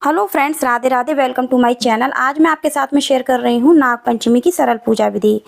Hello friends, Radhe Radhe. Welcome to my channel. आज मैं आपके साथ में शेयर कर रही हूँ नाग पंचमी की सरल पूजा विधि।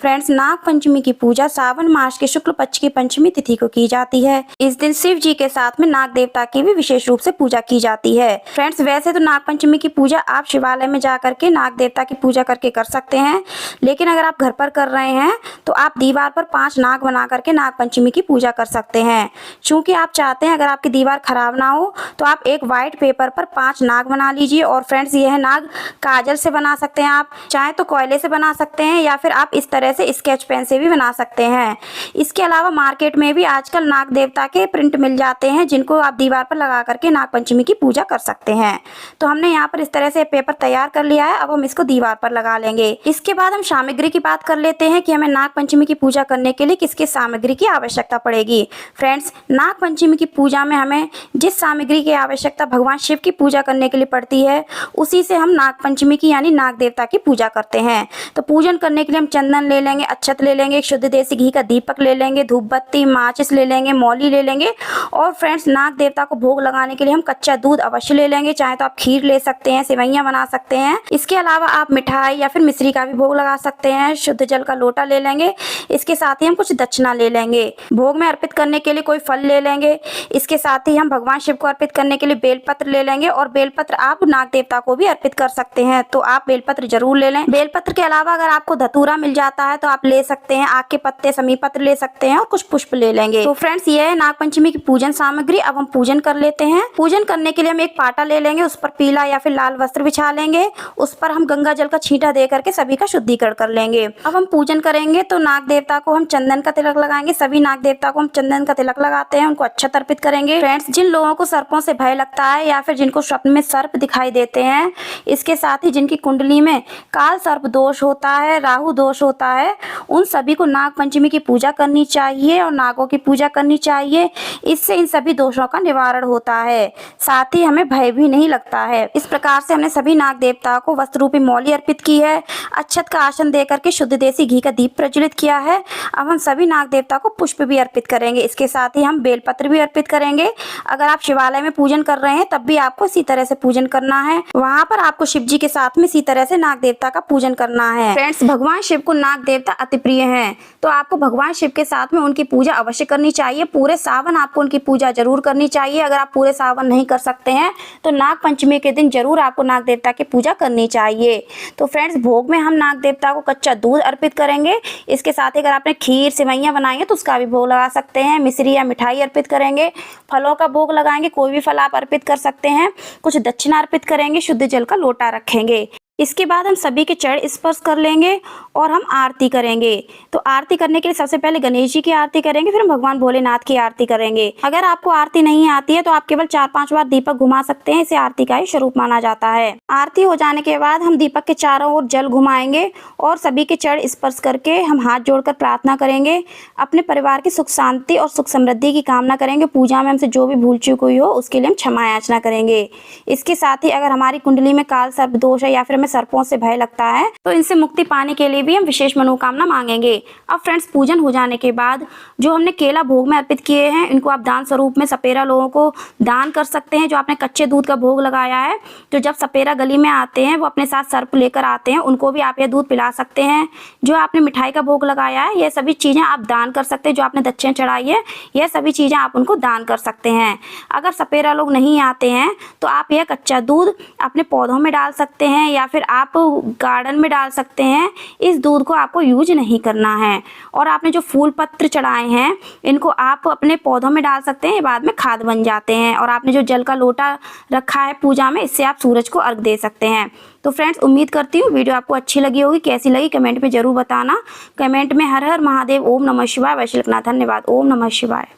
फ्रेंड्स, नाग पंचमी की पूजा सावन मास के शुक्ल पक्ष की पंचमी तिथि को की जाती है। इस दिन शिव जी के साथ में नाग देवता की भी विशेष रूप से पूजा की जाती है। फ्रेंड्स, वैसे तो नाग पंचमी की पूजा आप शिवालय में जा करके नाग देवता की पूजा करके कर सकते हैं, लेकिन अगर आप घर पर कर रहे हैं तो आप दीवार पर 5 नाग बना करके नाग पंचमी की पूजा कर सकते हैं। चूंकि आप चाहते हैं अगर आपकी दीवार खराब ना हो तो आप एक व्हाइट पेपर पर 5 नाग बना लीजिए। और फ्रेंड्स, यह नाग काजल से बना सकते हैं, आप चाहे तो कोयले से बना सकते हैं या फिर आप इस तरह से स्केच पेन से भी बना सकते हैं। इसके अलावा मार्केट में भी आजकल नाग देवता के प्रिंट मिल जाते हैं, जिनको आप दीवार पर लगा करके नाग पंचमी की पूजा कर सकते हैं। तो हमने यहाँ पर इस तरह से पेपर तैयार कर लिया है। अब हम इसको दीवार पर लगा लेंगे। इसके बाद हम सामग्री की बात कर लेते हैं कि हमें नाग पंचमी की पूजा करने के लिए किस किस सामग्री की आवश्यकता पड़ेगी। फ्रेंड्स, नाग पंचमी की पूजा में हमें जिस सामग्री की आवश्यकता भगवान शिव की पूजा करने के लिए पड़ती है, उसी से हम नाग पंचमी की यानी नाग देवता की पूजा करते हैं। तो पूजन करने के लिए हम चंदन ले लेंगे, अक्षत ले लेंगे, शुद्ध देसी घी का दीपक ले लेंगे, धूप बत्ती, माचिस ले लेंगे, मौली ले लेंगे। और फ्रेंड्स, नाग देवता को भोग लगाने के लिए हम कच्चा दूध अवश्य ले लेंगे। चाहे तो आप खीर ले सकते हैं, सेवैयां बना सकते हैं। इसके अलावा आप मिठाई या फिर मिश्री का भी भोग लगा सकते हैं। शुद्ध जल का लोटा ले लेंगे। इसके साथ ही हम कुछ दक्षिणा ले लेंगे। भोग में अर्पित करने के लिए कोई फल ले लेंगे। इसके साथ ही हम भगवान शिव को अर्पित करने के लिए बेलपत्र ले लेंगे। और बेलपत्र आप नाग देवता को भी अर्पित कर सकते हैं, तो आप बेलपत्र जरूर ले लें। बेलपत्र के अलावा अगर आपको धतूरा मिल जाता है तो आप ले सकते हैं। आग के पत्ते, समी पत्र ले सकते हैं और कुछ पुष्प ले लेंगे। तो फ्रेंड्स, ये है नाग पंचमी की पूजन सामग्री। अब हम पूजन कर लेते हैं। पूजन करने के लिए हम एक पाटा ले लेंगे, उस पर पीला या फिर लाल वस्त्र बिछा लेंगे। उस पर हम गंगा जल का छींटा दे करके सभी का शुद्धिकरण कर लेंगे। अब हम पूजन करेंगे तो नाग देवता को हम चंदन का तिलक लगाएंगे। सभी नाग देवता को हम चंदन का तिलक लगाते हैं, उनको अक्षत अर्पित करेंगे। फ्रेंड्स, जिन लोगों को सर्पों से भय लगता है या फिर जिनको स्वप्न में सर्प दिखाई देते हैं, इसके साथ ही जिनकी कुंडली में काल सर्प दोष होता है, राहु दोष होता है, उन सभी को नाग पंचमी की पूजा करनी चाहिए और नागों की पूजा करनी चाहिए। इससे इन सभी दोषों का निवारण होता है, साथ ही हमें भय भी नहीं लगता है। इस प्रकार से हमने सभी नाग देवता को वस्त्र रूपी मौली अर्पित की है, अक्षत का आसन दे करके शुद्ध देसी घी का दीप प्रज्वलित किया है। अब हम सभी नाग देवता को पुष्प भी अर्पित करेंगे। इसके साथ ही हम बेलपत्र भी अर्पित करेंगे। अगर आप शिवालय में पूजन कर रहे हैं तब भी आपको इसी तरह से पूजन करना है। वहाँ पर आपको शिव जी के साथ में इसी तरह से नाग देवता का पूजन करना है। फ्रेंड्स, भगवान शिव को नाग देवता अति प्रिय हैं, तो आपको भगवान शिव के साथ में उनकी पूजा अवश्य करनी चाहिए। पूरे सावन आपको उनकी पूजा जरूर करनी चाहिए। अगर आप पूरे सावन नहीं कर सकते हैं तो नाग पंचमी के दिन जरूर आपको नाग देवता की पूजा करनी चाहिए। तो फ्रेंड्स, भोग में हम नाग देवता को कच्चा दूध अर्पित करेंगे। इसके साथ ही अगर आपने खीर, सेवैयां बनाई है तो उसका भी भोग लगा सकते हैं। मिश्री या मिठाई अर्पित करेंगे। फलों का भोग लगाएंगे, कोई भी फल आप अर्पित कर सकते हैं। कुछ दक्षिणा अर्पित करेंगे, शुद्ध जल का लोटा रखेंगे। इसके बाद हम सभी के चरण स्पर्श कर लेंगे और हम आरती करेंगे। तो आरती करने के लिए सबसे पहले गणेश जी की आरती करेंगे, फिर हम भगवान भोलेनाथ की आरती करेंगे। अगर आपको आरती नहीं आती है तो आप केवल 4-5 बार दीपक घुमा सकते हैं। इसे आरती का ही स्वरूप माना जाता है। आरती हो जाने के बाद हम दीपक के चारों ओर जल घुमाएंगे और सभी के चरण स्पर्श करके हम हाथ जोड़कर प्रार्थना करेंगे। अपने परिवार की सुख शांति और सुख समृद्धि की कामना करेंगे। पूजा में हमसे जो भी भूल चूक हुई हो उसके लिए हम क्षमा याचना करेंगे। इसके साथ ही अगर हमारी कुंडली में काल सर्प दोष है या फिर सर्पों से भय लगता है तो इनसे मुक्ति पाने के लिए भी हम विशेष मनोकामना मांगेंगे। अब फ्रेंड्स, पूजन हो जाने के बाद जो हमने केला भोग में अर्पित किए हैं, इनको आप दान स्वरूप में सपेरा लोगों को दान कर सकते हैं। जो आपने कच्चे दूध का भोग लगाया है, तो जब सपेरा गली में आते हैं वो अपने साथ सर्प लेकर आते हैं, उनको भी आप यह दूध पिला सकते हैं। जो आपने मिठाई का भोग लगाया है, यह सभी चीजें आप दान कर सकते हैं। जो आपने दक्षिणा चढ़ाई है, यह सभी चीजें आप उनको दान कर सकते हैं। अगर सपेरा लोग नहीं आते हैं तो आप यह कच्चा दूध अपने पौधों में डाल सकते हैं या फिर आप गार्डन में डाल सकते हैं। इस दूध को आपको यूज नहीं करना है। और आपने जो फूल पत्र चढ़ाए हैं, इनको आप अपने पौधों में डाल सकते हैं, बाद में खाद बन जाते हैं। और आपने जो जल का लोटा रखा है पूजा में, इससे आप सूरज को अर्घ दे सकते हैं। तो फ्रेंड्स, उम्मीद करती हूँ वीडियो आपको अच्छी लगी होगी। कैसी लगी कमेंट में जरूर बताना। कमेंट में हर हर महादेव, ओम नमः शिवाय, वैश्य लिखना। धन्यवाद। ओम नमः शिवाय।